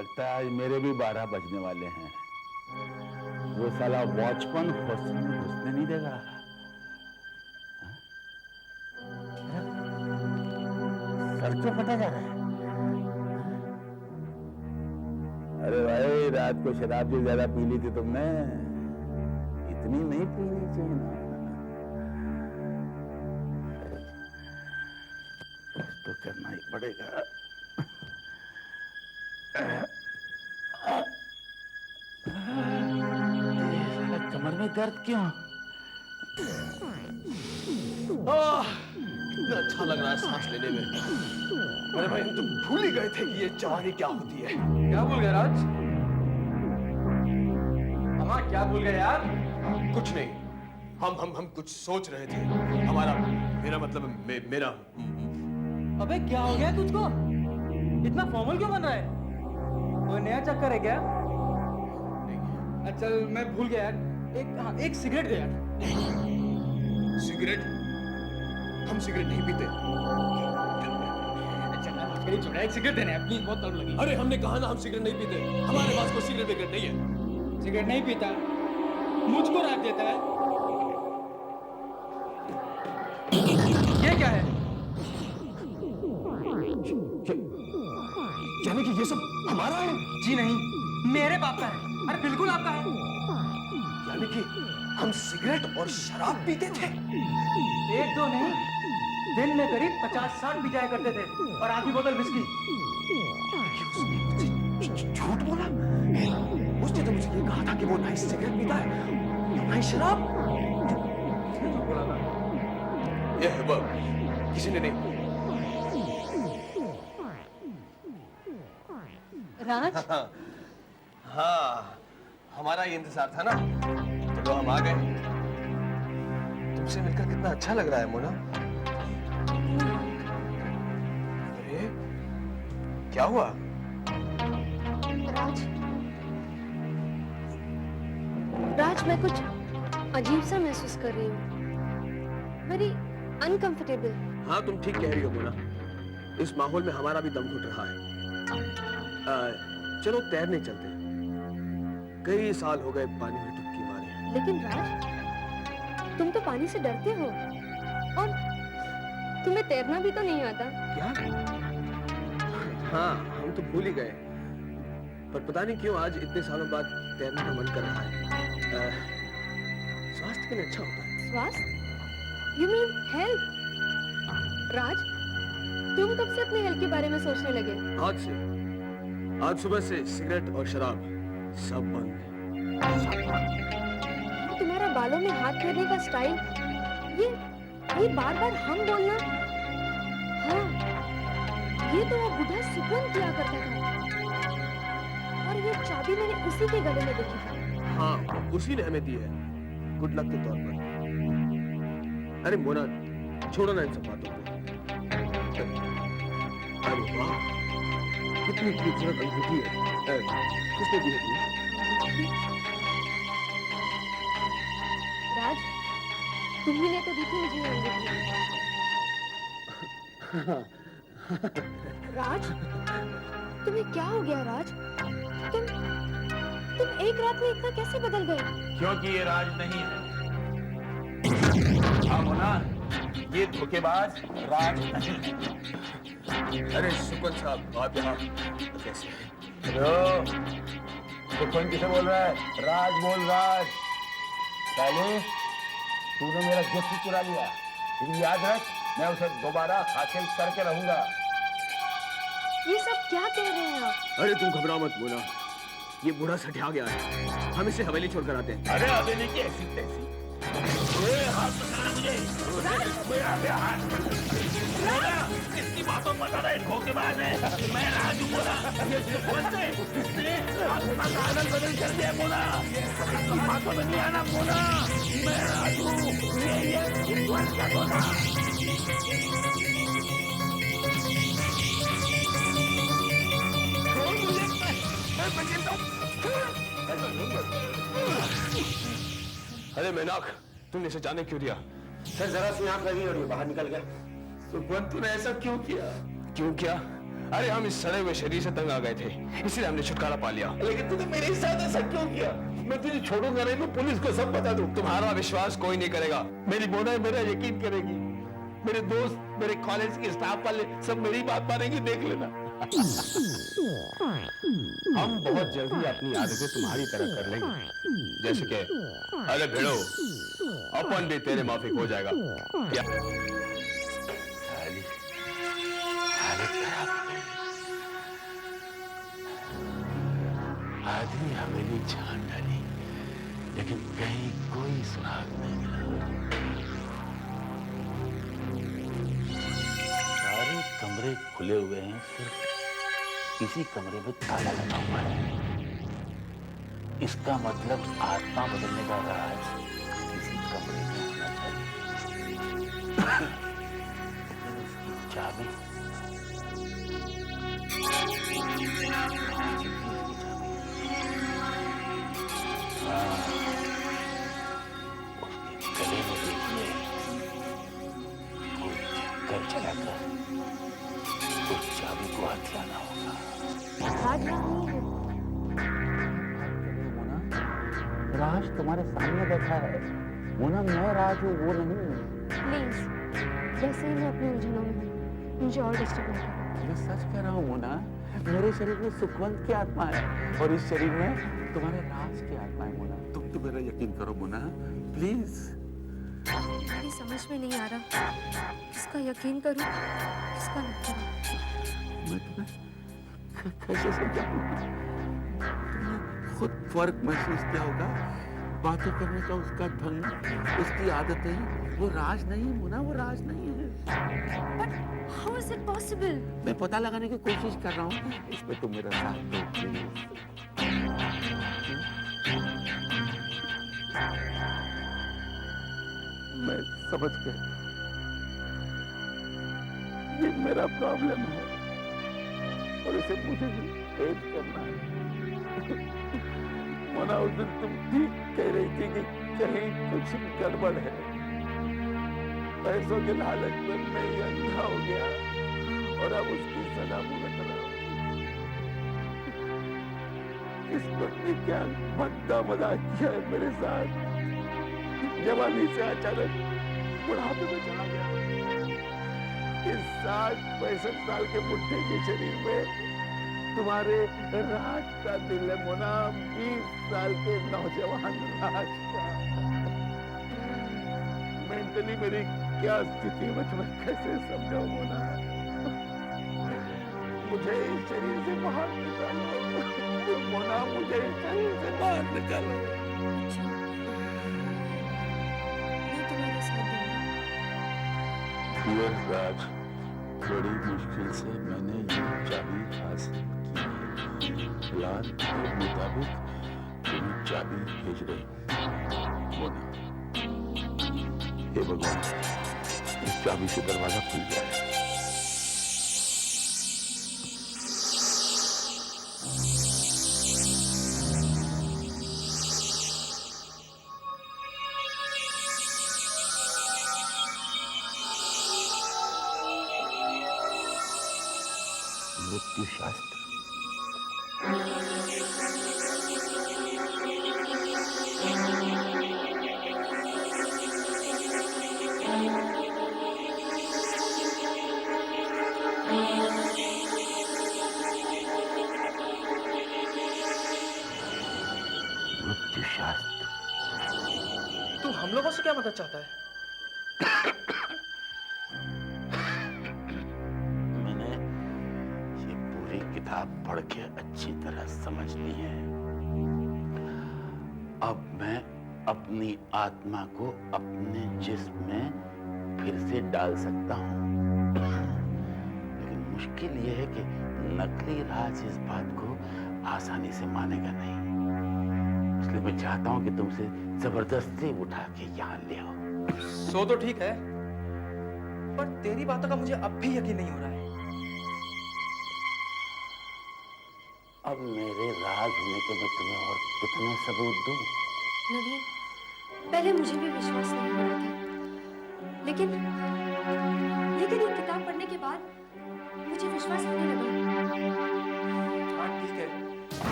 लगता है आज मेरे भी 12 बजने वाले हैं। वो साला वॉचमैन घुसने नहीं देगा। सर क्यों फटा जा रहा है? अरे भाई, रात को शराब भी ज्यादा पी ली थी तुमने, इतनी नहीं पीनी चाहिए ना। कुछ तो करना ही पड़ेगा। कमर में दर्द क्यों? कितना अच्छा लग रहा है सांस लेने में। अरे भाई, हम तो भूल ही गए थे कि ये जवानी क्या होती है। क्या भूल गए राज? अम्मा क्या भूल गए यार? कुछ नहीं, हम कुछ सोच रहे थे। हमारा मेरा मतलब मेरा अबे क्या हो गया तुझको? इतना फॉर्मल क्यों बन रहा है? कोई नया चक्कर है क्या? अच्छा मैं भूल गया यार, एक सिगरेट दे यार। सिगरेट? हम सिगरेट नहीं पीते। अच्छा छोड़ा, एक सिगरेट देना है प्लीज, बहुत तलब लगी। अरे हमने कहा ना हम सिगरेट नहीं पीते। हमारे पास कोई सिगरेट विगरेट नहीं है। सिगरेट नहीं पीता, मुझको राख देता है। ये क्या है? यानी कि ये सब हमारा है? जी नहीं, मेरे बाप का है। अरे बिल्कुल आपका है। यानी कि हम सिगरेट और शराब पीते थे? एक दो नहीं, दिन में करीब 50-60 पी जाया करते थे, और आधी बोतल विस्की। झूठ बोला? उसने तो मुझे ये कहा था कि वो नाइस सिगरेट पीता है, नाइस शराब। झूठ बोला था। ये है वो, किसी ने नहीं। राज, हाँ, हमारा ये इंतजार था ना, चलो हम आ गए। तुमसे मिलकर कितना अच्छा लग रहा है मोना। अरे क्या हुआ? राज, राज मैं कुछ अजीब सा महसूस कर रही हूँ, वेरी अनकंफर्टेबल। हाँ, तुम ठीक कह रही हो मोना। इस माहौल में हमारा भी दम घुट रहा है। चलो तैरने चलते हैं। कई साल हो गए पानी में डुबकी मारे। लेकिन राज, तुम तो पानी से डरते हो, और तुम्हें तैरना भी तो नहीं आता। क्या? हाँ, हम तो भूल ही गए, पर पता नहीं क्यों आज इतने सालों बाद तैरने का मन कर रहा है। स्वास्थ्य के लिए अच्छा होता है। स्वास्थ्य? You mean health? राज, तुम कब से अपने हेल्थ के बारे में सोचने लगे? आज से, आज सुबह से सिगरेट और शराब सब बंद। तुम्हारा बालों में हाथ फेरने का स्टाइल, ये बार बार हम बोलना, हाँ, ये तो वो बुढ़ा सुपन किया करता था, और ये चाबी मैंने उसी के गले में देखी थी। हाँ, उसी ने हमें दी है, गुड लक के तौर पर। अरे मोना, छोड़ो ना इन सब बातों को। अरे वाह, कितनी खूबसूरत अंगूठी है। किसने दी है तुम्हें? राज, तुम्ही ने तो दी थी मुझे ये अंगूठी। राज, तुम्हें क्या हो गया राज? तुम एक रात में इतना कैसे बदल गए? क्योंकि ये राज नहीं है। हाँ मोना, ये धोखेबाज राज नहीं है। अरे सुपन साहब, आप यहाँ कैसे? हेलो, सुपन किसे बोल रहा है? राज बोल, राज। पहले तूने मेरा गिफ्ट चुरा लिया, लेकिन याद रख, मैं उसे दोबारा हासिल करके रहूंगा। ये सब क्या कह रहे हैं आप? अरे तू घबरा मत मोना, ये बूढ़ा सठिया गया है, हम इसे हवेली छोड़कर आते हैं। अरे अबे नहीं की ऐसी तैसी। हाथ पकड़ा मुझे। मेरा हाथ। किसकी बातों पर पता है? धोखेबाज है। मैं राजू बोला। ये सुपन से इसने अपना कागज बदल कर दिया बोला। इसकी बातों में नहीं आना बोला। मैं राजू, ये सुपन का बोला। अरे मैनाक, तुमने इसे जाने क्यों दिया? सर जरा सी आंख लगी और ये बाहर निकल गया। सुपन, तूने ऐसा क्यों किया? क्यों किया? अरे हम इस सड़े हुए शरीर से तंग आ गए थे, इसलिए हमने छुटकारा पा लिया। लेकिन तूने मेरे साथ ऐसा क्यों किया? मैं तुझे छोड़ूंगा नहीं, मैं पुलिस को सब बता दूं। तुम्हारा विश्वास कोई नहीं करेगा। मेरी मोना मेरा यकीन करेगी, मेरे दोस्त, मेरे कॉलेज के स्टाफ वाले सब मेरी बात मानेंगे, देख लेना। हम बहुत जल्दी अपनी आदतें तुम्हारी तरह कर लेंगे, जैसे कि अरे भिड़ो, अपन भी तेरे माफिक हो जाएगा। क्या आदमी हवेली छान डाली, लेकिन कहीं कोई सुराग नहीं मिला। सारे कमरे खुले हुए हैं, सिर्फ इसी कमरे में ताला लगा हुआ है। इसका मतलब आत्मा बदलने का राज इसी कमरे में होना चाहिए। उसकी चाबी उसके गले में देखिए, कोई चक्कर चलाकर उस चाबी को हाथ लाना होगा। हाथ नहीं है। राज तुम्हारे सामने बैठा है मोना, मैं राज हूँ, वो नहीं। प्लीज, वैसे ही मैं अपनी उलझनों में हूँ, मुझे और डिस्टर्ब नहीं करो। मैं सच कह रहा हूँ मोना, मेरे शरीर में सुखवंत की आत्मा है और इस शरीर में तुम्हारे राज की आत्मा है मोना। तुम तो मेरा यकीन करो मोना, प्लीज। मेरी समझ में नहीं आ रहा किसका यकीन करूं, किसका न करूं। मैं तुम्हें कैसे समझाऊं? तुमने खुद फर्क महसूस किया होगा, बातें करने का उसका ढंग, उसकी आदतें, वो राज नहीं है मोना, वो राज नहीं है। But how is it possible? मैं पता लगाने की कोशिश कर रहा हूँ, इसमें तुम मेरा साथ दो प्लीज। मैं समझ गया, ये मेरा प्रॉब्लम है और इसे मुझे ही फेस करना है। मोना, उस दिन तुम ठीक कह रही थी कि कहीं कुछ गड़बड़ है। पैसों के लालच में मैं ही अंधा हो गया और अब उसकी सजा भुगत रहा हूं। किस्मत ने क्या भद्दा मजाक किया है मेरे साथ। जवानी से अचानक बुढ़ापे में चला गया। इस 60-65 साल के बुढ़े के शरीर में तुम्हारे राज का दिल है मोना, 20 साल के नौजवान राज का। मेंटली मेरी क्या स्थिति है, मैं तुम्हें कैसे समझाऊं मोना। मुझे इस शरीर से बाहर निकालो मोना, मुझे इस शरीर से बाहर निकालो। अच्छा, मैं तुम्हारे साथ दूंगी। राज, बड़ी मुश्किल से मैंने ये चाबी हासिल की है। प्लान के मुताबिक तुम्हें चाबी भेज रही मोना। हे भगवान, इस चाबी से दरवाजा खुल जाए। मृत्यु शास्त्र। मृत्यु शास्त्र। तू हम लोगों से क्या मदद चाहता है? मैंने ये पूरी किताब पढ़ के अच्छी तरह समझ ली है। अब मैं अपनी आत्मा को अपने जिस्म में फिर से डाल सकता हूँ, लेकिन मुश्किल यह है कि नकली राज इस बात को आसानी से मानेगा नहीं। इसलिए मैं चाहता हूँ कि तुमसे जबरदस्ती उठा के यहाँ ले आओ। सो तो ठीक है, पर तेरी बातों का मुझे अब भी यकीन नहीं हो रहा है। अब मेरे राज होने के मैं तुम्हें और कितने सबूत दूं? नवीन, पहले मुझे भी विश्वास नहीं हो रहा था, लेकिन ये किताब पढ़ने के बाद मुझे विश्वास होने लगा।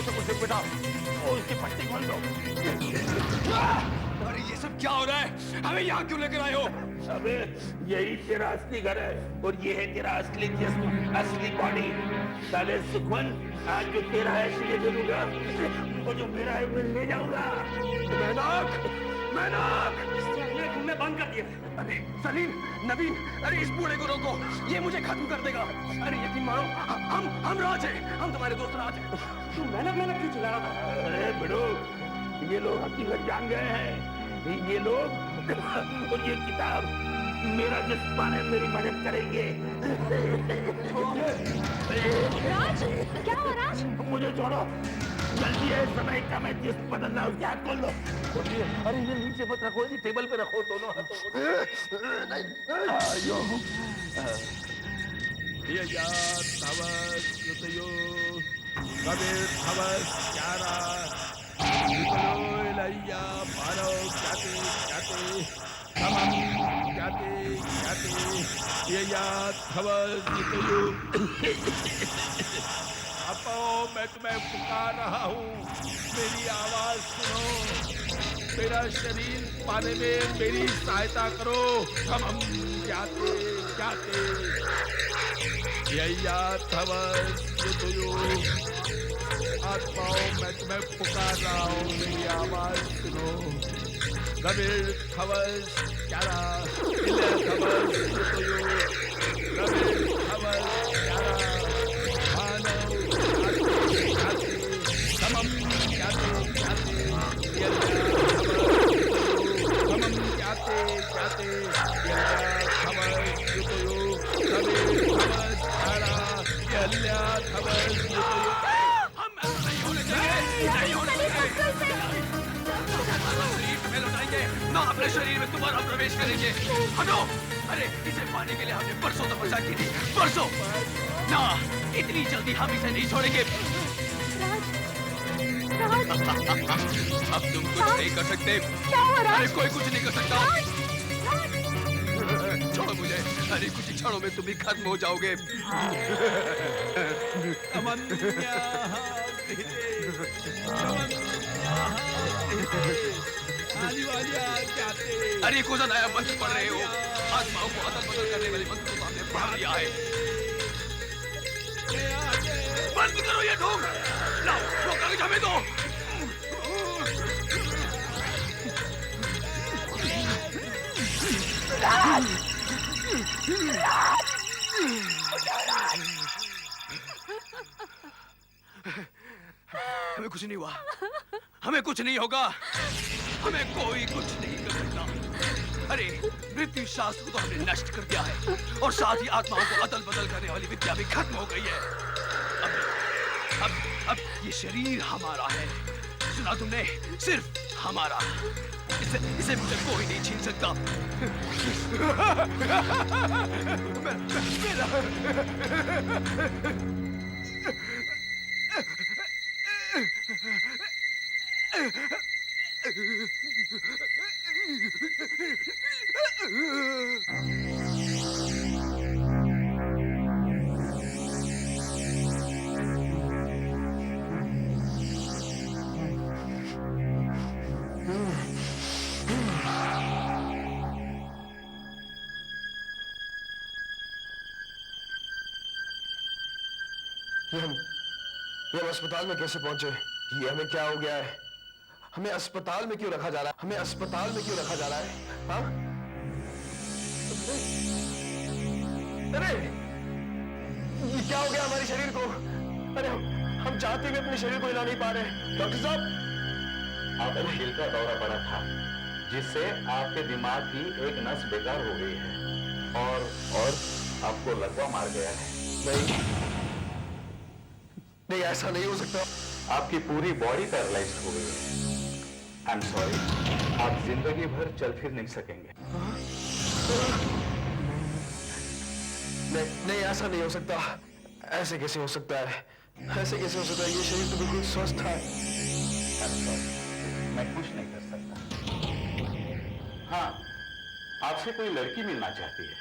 तो उसे बिठाओ और उसकी पट्टी खोल दो। अरे ये सब क्या हो रहा है? हमें यहाँ क्यों लेकर आए हो? अबे यही तेरा असली घर है और ये है तेरा असली जिस्म, असली बॉडी। साले सुखमन, आज जो तेरा है इसलिए दे दूंगा और जो मेरा है मैं ले जाऊंगा। मेहनाक, मेहनाक, तुमने बंद कर दिया। अरे सलीम, नवीन, अरे इस बूढ़े को रोको, ये मुझे खत्म कर देगा। अरे यकीन मानो, हम राज हैं, हम तुम्हारे दोस्त राज हैं। तू मेहनत क्यों चिल्ला रहा था? अरे बिड़ो, ये लोग हकीकत जान गए हैं। ये लोग और ये किताब मेरा जिस्म पाने में मेरी मदद करेंगे। राज, क्या हुआ राज? मुझे छोड़ो, जल्दी है, समय कम है, जिस्म बदलना, उसके हाथ खोल लो। अरे ये नीचे मत रखो, ये टेबल पे रखो दोनों हाथों को। मैं तुम्हें पुकार रहा हूँ, मेरी आवाज सुनो, मेरा शरीर पाने में मेरी सहायता करो। हम जाते जाते आत्माओं, मैं तुम्हें पुकार रहा हूँ, मेरी आवाज सुनो। गबिर खवस क्यारा, खवस गबिर खवस क्यारा, मानव जाते समम जाते जाते समम जाते जाते खवस गबिर खवस क्यारा, खवस हम ऐसा नहीं होने देंगे, नहीं होने देंगे। शरीर में लौटाएंगे ना, अपने शरीर में दोबारा प्रवेश करेंगे। हटो! अरे इसे पाने के लिए हमने परसों तपस्या की थी, परसों ना, इतनी जल्दी हम इसे नहीं छोड़ेंगे। राज, अब तुम कुछ नहीं कर सकते। क्या हुआ राज? अरे कोई कुछ नहीं कर सकता। छोड़ो मुझे, अरे कुछ ही क्षणों में तुम भी खत्म हो जाओगे। अरे कौन सा नया मंत्र पढ़ रहे हो? आत्माओं को अदल बदल करने वाले मंत्र को हमने पढ़ लिया है। बंद करो ये ढोंग! लाओ, वो कागज हमें दो। हमें कुछ नहीं हुआ, हमें कुछ नहीं होगा, हमें कोई कुछ नहीं कर सकता। अरे मृत्यु शास्त्र को तो हमने नष्ट कर दिया है और साथ ही आत्माओं को अदल बदल करने वाली विद्या भी खत्म हो गई है। अब ये शरीर हमारा है, सुना तुमने? सिर्फ हमारा। इसे मुझे कोई नहीं छीन सकता। मेरा ये हम अस्पताल में कैसे पहुंचे? ये हमें क्या हो गया है? हमें अस्पताल में क्यों रखा जा रहा है? हमें अस्पताल में क्यों रखा जा रहा है? हाँ? अरे ये क्या हो गया हमारे शरीर को? अरे हम चाहते भी अपने शरीर को हिला नहीं पा रहे। डॉक्टर साहब, आपको दिल का दौरा पड़ा था, जिससे आपके दिमाग की एक नस बेकार हो गई है और आपको लकवा मार गया है। नहीं, ऐसा नहीं हो सकता। आपकी पूरी बॉडी पैरालाइज्ड हो गई है। आई एम सॉरी, आप जिंदगी भर चल फिर नहीं सकेंगे। नहीं, ऐसा नहीं हो सकता। ऐसे कैसे हो सकता है? ऐसे कैसे हो सकता है? ये शरीर तो बिल्कुल स्वस्थ है। आई एम सॉरी, मैं कुछ नहीं कर सकता। हाँ, आपसे कोई लड़की मिलना चाहती है,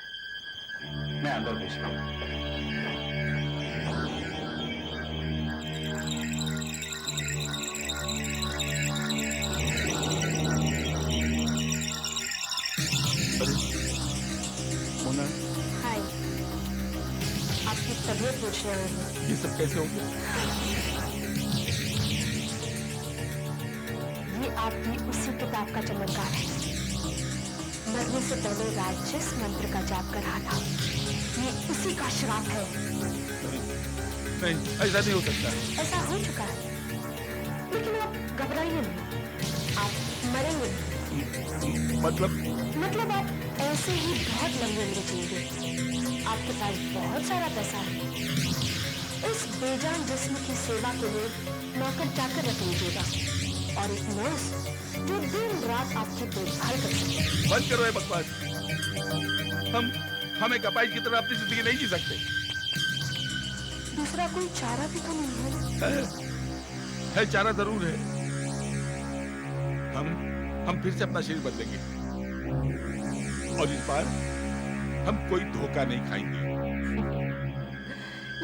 मैं अंदर भेजता हूँ। मोना, हाय, आपकी तबीयत पूछने आई हूँ। ये सब कैसे हो गया? ये आपकी उसी किताब का चमत्कार है। मरने से पहले राज जिस मंत्र का जाप कर रहा था, ये उसी का श्राप है। नहीं, ऐसा नहीं हो सकता। ऐसा हो चुका है, लेकिन आप घबराइए नहीं, आप मरेंगे नहीं। मतलब आप ऐसे ही बहुत लंबी उम्र जिएंगे। आपके पास बहुत सारा पैसा है। इस बेजान जिस्म की सेवा के लिए नौकर चाकर रख लीजिएगा और एक नर्स जो दिन रात आपकी देखभाल कर सके। बंद करो ये बकवास। हम एक अपाहिज की तरह अपनी जिंदगी नहीं जी सकते। दूसरा कोई चारा भी तो नहीं है। है चारा जरूर है। हम फिर से अपना शरीर बदलेंगे और इस बार हम कोई धोखा नहीं खाएंगे।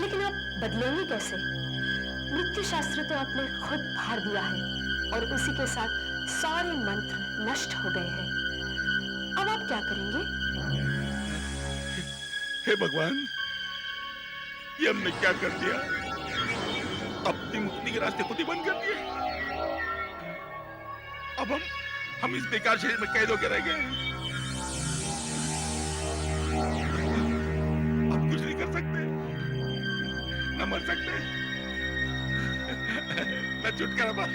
लेकिन आप बदलेंगे कैसे? मृत्यु शास्त्र तो आपने खुद फाड़ दिया है और उसी के साथ सारे मंत्र नष्ट हो गए हैं। अब आप क्या करेंगे? हे भगवान, ये हमने क्या कर दिया? अपनी मुक्ति के रास्ते खुद ही बंद कर दिए। अब हम इस बेकार शरीर में कैद होकर रह गए। अब कुछ नहीं कर सकते, न मर सकते, न छुटकारा पा